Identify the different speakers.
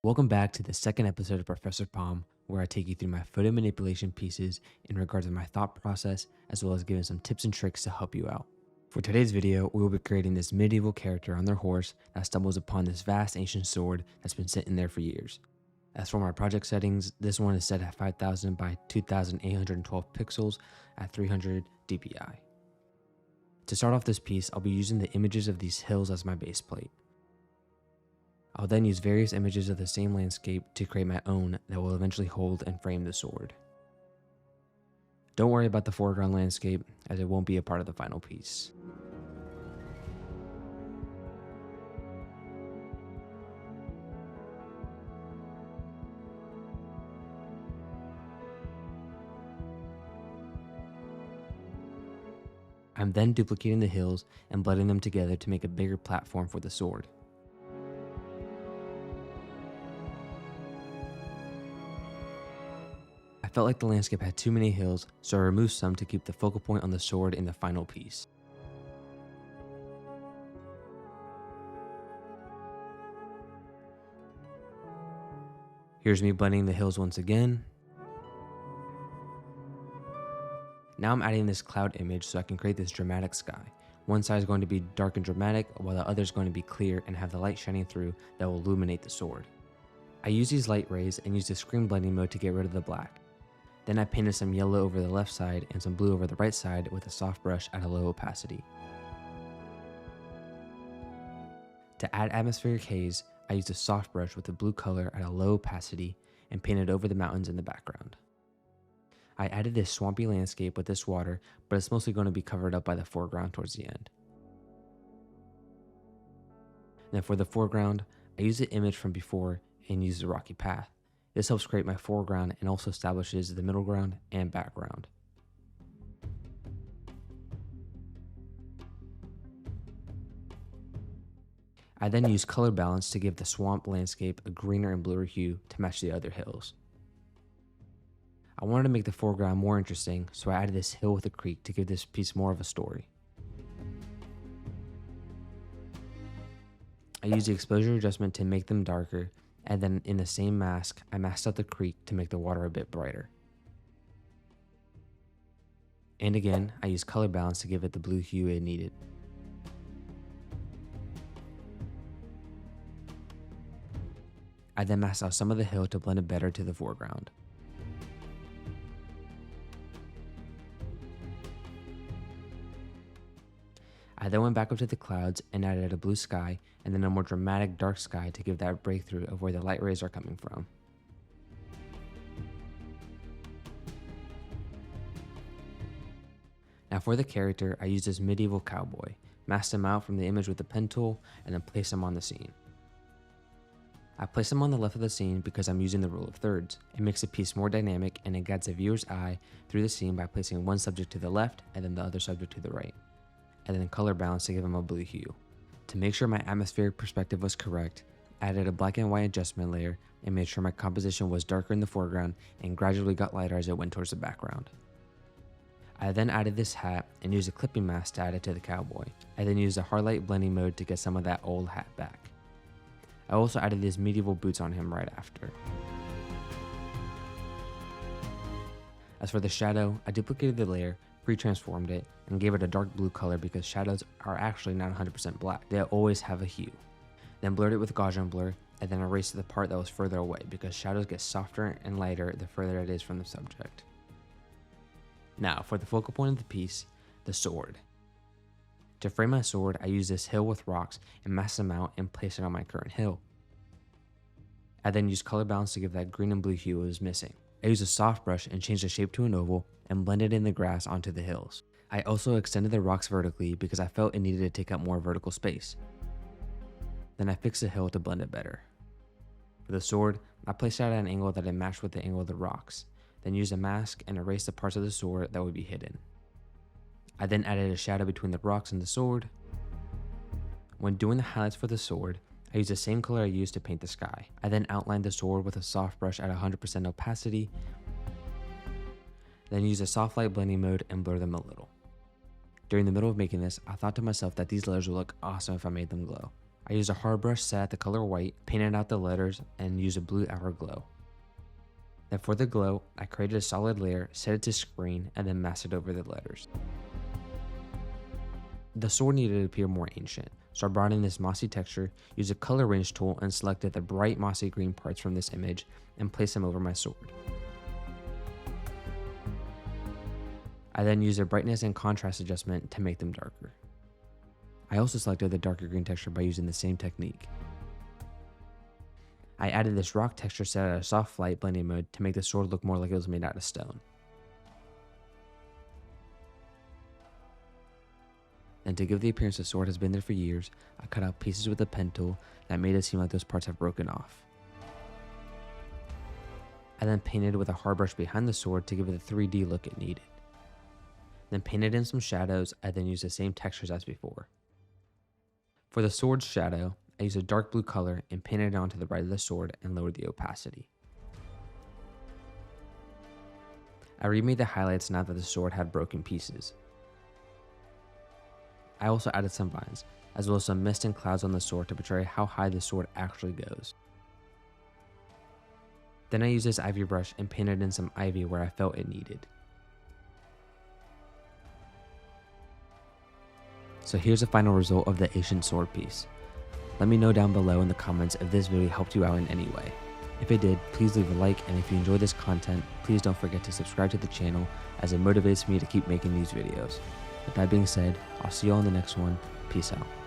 Speaker 1: Welcome back to the second episode of Professor Palm, where I take you through my photo manipulation pieces in regards to my thought process, as well as giving some tips and tricks to help you out. For today's video, we will be creating this medieval character on their horse that stumbles upon this vast ancient sword that's been sitting there for years. As for my project settings, this one is set at 5000 by 2812 pixels at 300 dpi. To start off this piece, I'll be using the images of these hills as my base plate. I'll then use various images of the same landscape to create my own that will eventually hold and frame the sword. Don't worry about the foreground landscape, as it won't be a part of the final piece. I'm then duplicating the hills and blending them together to make a bigger platform for the sword. I felt like the landscape had too many hills, so I removed some to keep the focal point on the sword in the final piece. Here's me blending the hills once again. Now I'm adding this cloud image so I can create this dramatic sky. One side is going to be dark and dramatic, while the other is going to be clear and have the light shining through that will illuminate the sword. I use these light rays and use the screen blending mode to get rid of the black. Then I painted some yellow over the left side and some blue over the right side with a soft brush at a low opacity. To add atmospheric haze, I used a soft brush with a blue color at a low opacity and painted over the mountains in the background. I added this swampy landscape with this water, but it's mostly going to be covered up by the foreground towards the end. Then for the foreground, I used the image from before and used the rocky path. This helps create my foreground and also establishes the middle ground and background. I then used color balance to give the swamp landscape a greener and bluer hue to match the other hills. I wanted to make the foreground more interesting, so I added this hill with a creek to give this piece more of a story. I used the exposure adjustment to make them darker, and then in the same mask, I masked out the creek to make the water a bit brighter. And again, I used color balance to give it the blue hue it needed. I then masked out some of the hill to blend it better to the foreground. I then went back up to the clouds and added a blue sky and then a more dramatic dark sky to give that breakthrough of where the light rays are coming from. Now for the character, I used this medieval cowboy, masked him out from the image with the pen tool, and then placed him on the scene. I placed him on the left of the scene because I'm using the rule of thirds. It makes the piece more dynamic and it guides the viewer's eye through the scene by placing one subject to the left and then the other subject to the right, and then color balance to give him a blue hue. To make sure my atmospheric perspective was correct, I added a black and white adjustment layer and made sure my composition was darker in the foreground and gradually got lighter as it went towards the background. I then added this hat and used a clipping mask to add it to the cowboy. I then used a hard light blending mode to get some of that old hat back. I also added these medieval boots on him right after. As for the shadow, I duplicated the layer, pre-transformed it, and gave it a dark blue color because shadows are actually not 100% black. They always have a hue. Then blurred it with Gaussian blur, and then erased the part that was further away because shadows get softer and lighter the further it is from the subject. Now for the focal point of the piece, the sword. To frame my sword, I used this hill with rocks and masked them out and placed it on my current hill. I then used color balance to give that green and blue hue it was missing. I used a soft brush and changed the shape to an oval and blended in the grass onto the hills. I also extended the rocks vertically because I felt it needed to take up more vertical space. Then I fixed the hill to blend it better. For the sword, I placed it at an angle that it matched with the angle of the rocks, then used a mask and erased the parts of the sword that would be hidden. I then added a shadow between the rocks and the sword. When doing the highlights for the sword, I used the same color I used to paint the sky. I then outlined the sword with a soft brush at 100% opacity, then used a soft light blending mode and blur them a little. During the middle of making this, I thought to myself that these layers would look awesome if I made them glow. I used a hard brush set at the color white, painted out the letters, and used a blue outer glow. Then for the glow, I created a solid layer, set it to screen, and then masked it over the letters. The sword needed to appear more ancient, so I brought in this mossy texture, used a color range tool, and selected the bright mossy green parts from this image and placed them over my sword. I then used a brightness and contrast adjustment to make them darker. I also selected the darker green texture by using the same technique. I added this rock texture set at a soft light blending mode to make the sword look more like it was made out of stone. And to give the appearance the sword has been there for years, I cut out pieces with a pen tool that made it seem like those parts have broken off. I then painted with a hard brush behind the sword to give it the 3D look it needed. Then painted in some shadows. I then used the same textures as before. For the sword's shadow, I used a dark blue color and painted it onto the right of the sword and lowered the opacity. I remade the highlights now that the sword had broken pieces. I also added some vines, as well as some mist and clouds on the sword to portray how high the sword actually goes. Then I used this ivy brush and painted in some ivy where I felt it needed. So here's the final result of the ancient sword piece. Let me know down below in the comments if this video helped you out in any way. If it did, please leave a like, and if you enjoy this content, please don't forget to subscribe to the channel as it motivates me to keep making these videos. With that being said, I'll see you all in the next one. Peace out.